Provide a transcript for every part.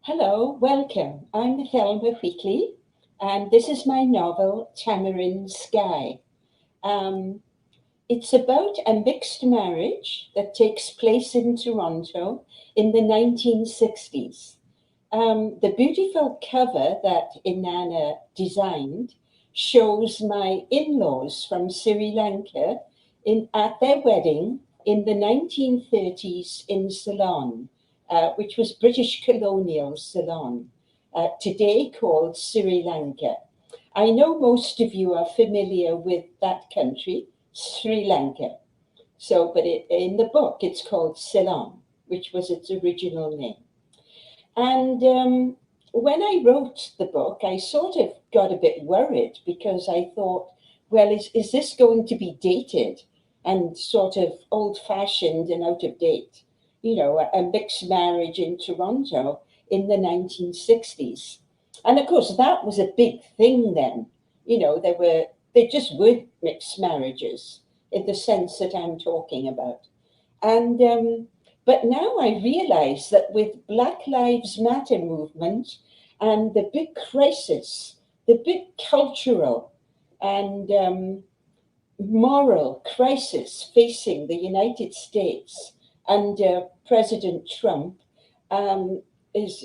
Hello, welcome. I'm Thelma Wheatley, and this is my novel, Tamarind Sky. Um, it's about a mixed marriage that takes place in Toronto in the 1960s. The beautiful cover that Inanna designed shows my in-laws from Sri Lanka at their wedding in the 1930s in Ceylon, which was British colonial Ceylon, today called Sri Lanka. I know most of you are familiar with that country, Sri Lanka. In the book, it's called Ceylon, which was its original name. And when I wrote the book, I sort of got a bit worried because I thought, well, is this going to be dated and sort of old fashioned and out of date? You know, a mixed marriage in Toronto in the 1960s. And of course, that was a big thing then. You know, they just weren't mixed marriages in the sense that I'm talking about. And but now I realize that with Black Lives Matter movement and the big crisis, the big cultural and moral crisis facing the United States under President Trump, um, is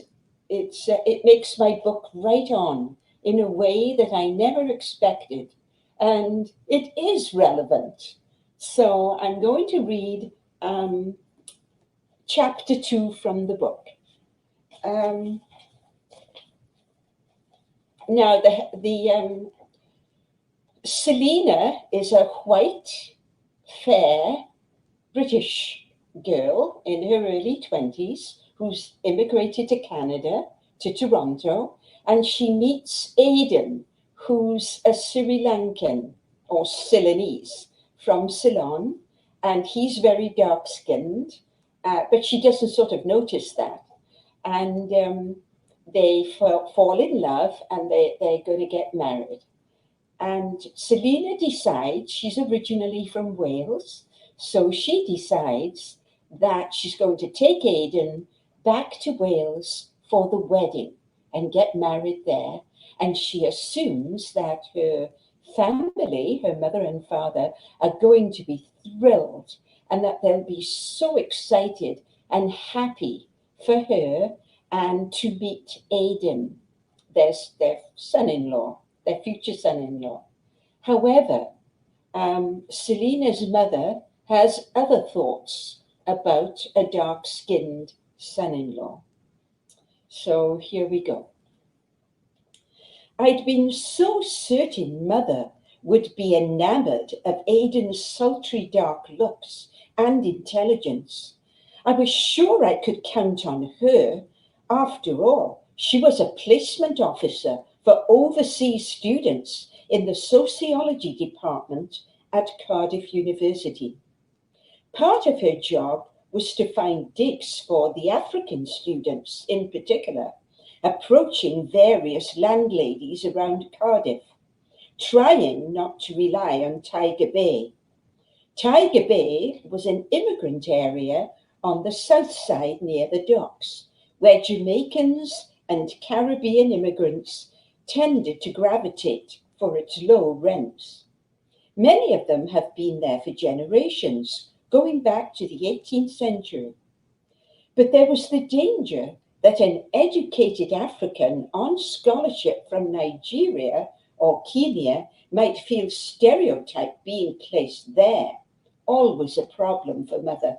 it makes my book right on in a way that I never expected, and it is relevant. So I'm going to read um, chapter 2 from the book. Um, now, Selena is a white, fair British girl in her early 20s who's immigrated to Canada, to Toronto, and she meets Aiden, who's a Sri Lankan or Ceylonese from Ceylon, and he's very dark skinned, but she doesn't sort of notice that. And they fall in love and they're going to get married. And Selena decides she's originally from Wales, so she decides that she's going to take Aiden back to Wales for the wedding and get married there. And she assumes that her family, her mother and father, are going to be thrilled and that they'll be so excited and happy for her and to meet Aiden, their son in law, their future son in law. However, Selena's mother has other thoughts about a dark skinned son in law. So here we go. I'd been so certain mother would be enamored of Aiden's sultry dark looks and intelligence. I was sure I could count on her. After all, she was a placement officer for overseas students in the sociology department at Cardiff University. Part of her job was to find digs for the African students in particular, approaching various landladies around Cardiff, trying not to rely on Tiger Bay. Tiger Bay was an immigrant area on the south side near the docks, where Jamaicans and Caribbean immigrants tended to gravitate for its low rents. Many of them have been there for generations, going back to the 18th century. But there was the danger that an educated African on scholarship from Nigeria or Kenya might feel stereotyped being placed there. Always a problem for Mother.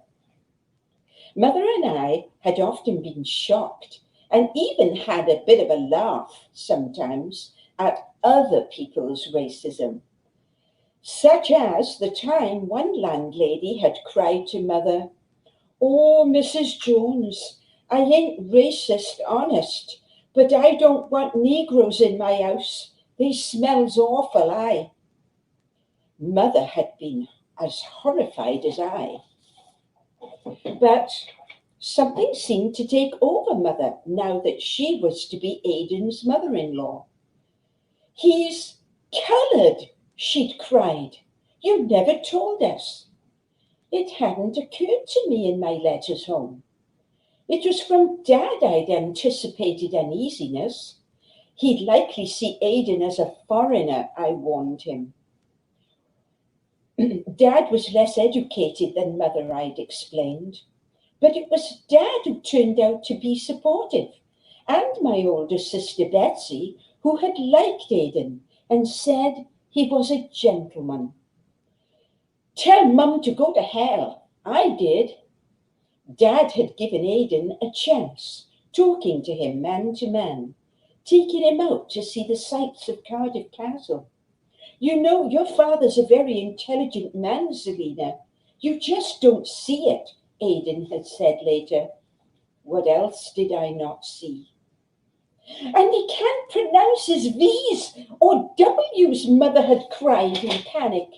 Mother and I had often been shocked and even had a bit of a laugh sometimes at other people's racism, such as the time one landlady had cried to Mother, "Oh, Mrs. Jones, I ain't racist, honest, but I don't want Negroes in my house. They smells awful, I." Mother had been as horrified as I. But something seemed to take over Mother now that she was to be Aiden's mother-in-law. "He's coloured," she'd cried. "You never told us." It hadn't occurred to me in my letters home. It was from Dad I'd anticipated uneasiness. He'd likely see Aiden as a foreigner, I warned him. Dad was less educated than Mother, I'd explained. But it was Dad who turned out to be supportive, and my older sister Betsy, who had liked Aiden and said he was a gentleman. Tell Mum to go to hell. I did. Dad had given Aiden a chance, talking to him man to man, taking him out to see the sights of Cardiff Castle. You know, your father's a very intelligent man, Selina. You just don't see it, Aiden had said later. What else did I not see? And he can't pronounce his V's or W's, Mother had cried in panic.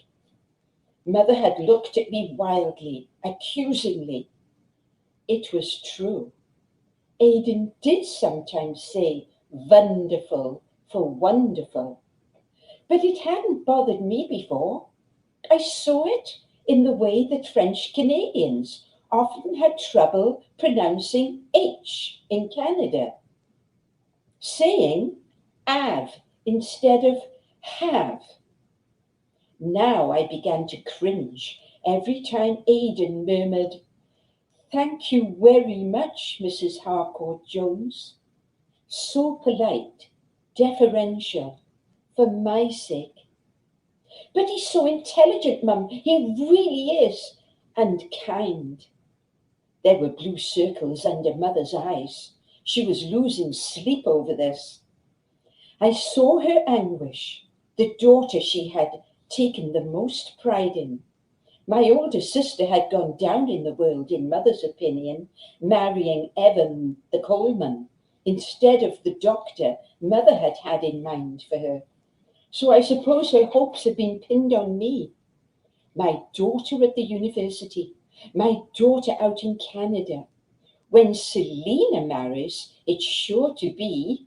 Mother had looked at me wildly, accusingly. It was true. Aiden did sometimes say wonderful for wonderful. But it hadn't bothered me before. I saw it in the way that French Canadians often had trouble pronouncing H in Canada, saying have instead of have. Now I began to cringe every time Aiden murmured, "Thank you very much, Mrs. Harcourt Jones." So polite, deferential, for my sake. But he's so intelligent, Mum. He really is. And kind. There were blue circles under Mother's eyes. She was losing sleep over this. I saw her anguish, the daughter she had taken the most pride in. My older sister had gone down in the world, in Mother's opinion, marrying Evan the coalman, instead of the doctor Mother had had in mind for her. So I suppose her hopes had been pinned on me. My daughter at the university, my daughter out in Canada. When Selina marries, it's sure to be ...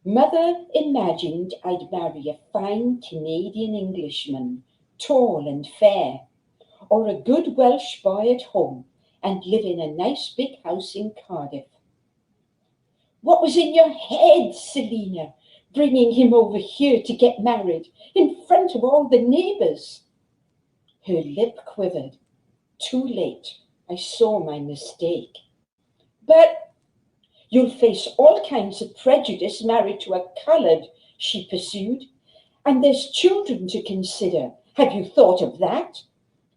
Mother imagined I'd marry a fine Canadian Englishman, tall and fair, or a good Welsh boy at home and live in a nice big house in Cardiff. What was in your head, Selina, bringing him over here to get married in front of all the neighbours? Her lip quivered. Too late, I saw my mistake. But you'll face all kinds of prejudice married to a coloured, she pursued. And there's children to consider. Have you thought of that?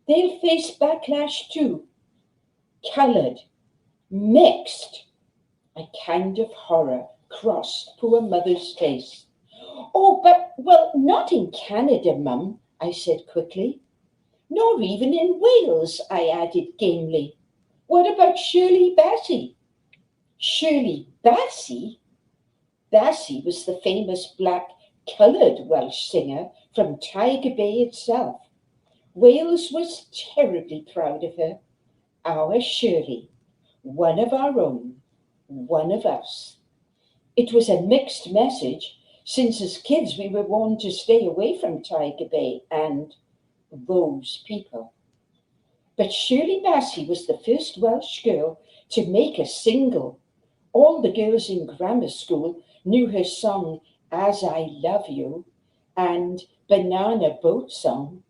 They'll face backlash too. Coloured, mixed. A kind of horror crossed poor Mother's face. Oh, but, well, not in Canada, Mum, I said quickly. Nor even in Wales, I added gamely. What about Shirley Bassey? Shirley Bassey? Bassey was the famous black coloured Welsh singer from Tiger Bay itself. Wales was terribly proud of her. Our Shirley, one of our own, one of us. It was a mixed message, since as kids we were warned to stay away from Tiger Bay and those people. But Shirley Bassey was the first Welsh girl to make a single. All the girls in grammar school knew her song As I Love You and Banana Boat Song.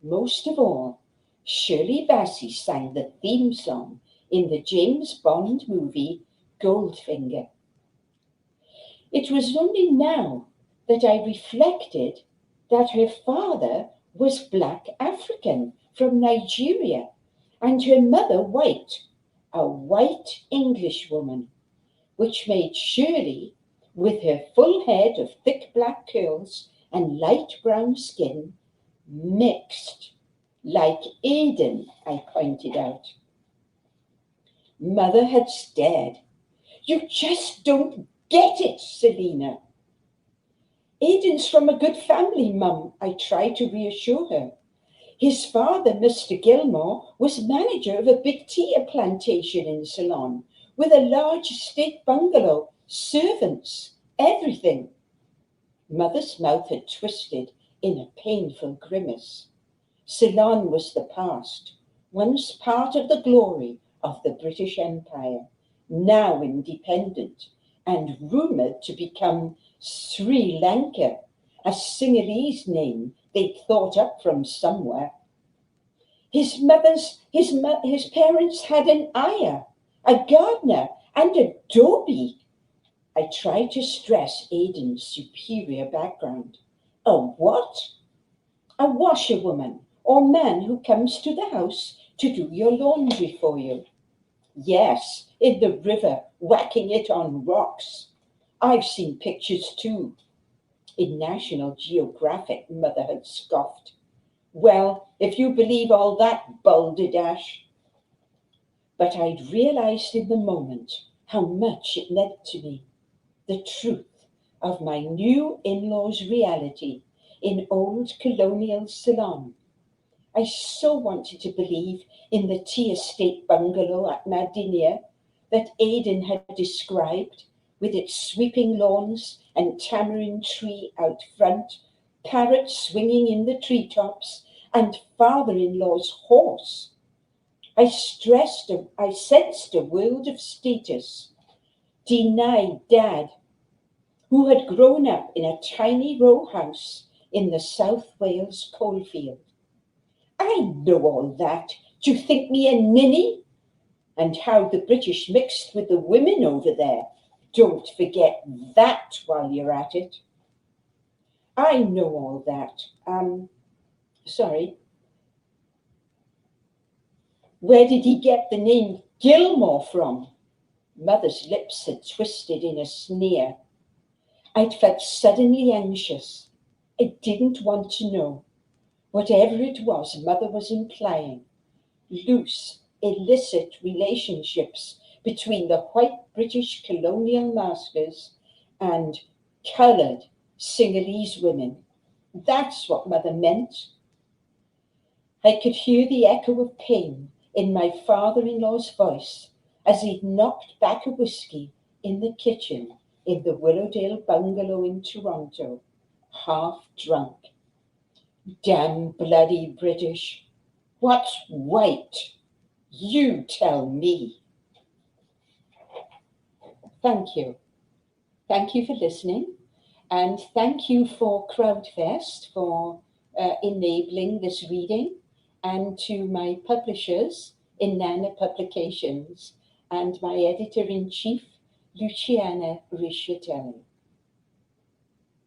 Most of all, Shirley Bassey sang the theme song in the James Bond movie Goldfinger. It was only now that I reflected that her father was black African from Nigeria and her mother white, a white Englishwoman, which made Shirley, with her full head of thick black curls and light brown skin, mixed, like Aiden, I pointed out. Mother had stared. You just don't get it, Selina. Aiden's from a good family, Mum, I tried to reassure her. His father, Mr. Gilmore, was manager of a big tea plantation in Ceylon, with a large estate bungalow, servants, everything. Mother's mouth had twisted in a painful grimace. Ceylon was the past, once part of the glory of the British Empire, now independent and rumoured to become Sri Lanka, a Sinhalese name they'd thought up from somewhere. His parents had an ayah, a gardener, and a dhobi. I tried to stress Aiden's superior background. A what? A washerwoman or man who comes to the house to do your laundry for you. Yes, in the river, whacking it on rocks. I've seen pictures too. In National Geographic, Mother had scoffed. Well, if you believe all that balderdash. But I'd realised in the moment how much it meant to me. The truth of my new in-laws' reality in old colonial Ceylon. I so wanted to believe in the tea estate bungalow at Madinia that Aiden had described, with its sweeping lawns and tamarind tree out front, parrots swinging in the treetops, and father-in-law's horse. I sensed a world of status, denied Dad, who had grown up in a tiny row house in the South Wales coalfield. I know all that. Do you think me a ninny? And how the British mixed with the women over there. Don't forget that while you're at it. I know all that. Sorry. Where did he get the name Gilmore from? Mother's lips had twisted in a sneer. I'd felt suddenly anxious. I didn't want to know. Whatever it was Mother was implying, loose, illicit relationships between the white British colonial masters and coloured Sinhalese women. That's what Mother meant. I could hear the echo of pain in my father-in-law's voice as he'd knocked back a whiskey in the kitchen in the Willowdale bungalow in Toronto, half drunk. Damn bloody British. What's white? You tell me. Thank you. Thank you for listening. And thank you for Crowdfest for enabling this reading, and to my publishers, Inanna Publications, and my editor-in-chief, Luciana Risciatelli.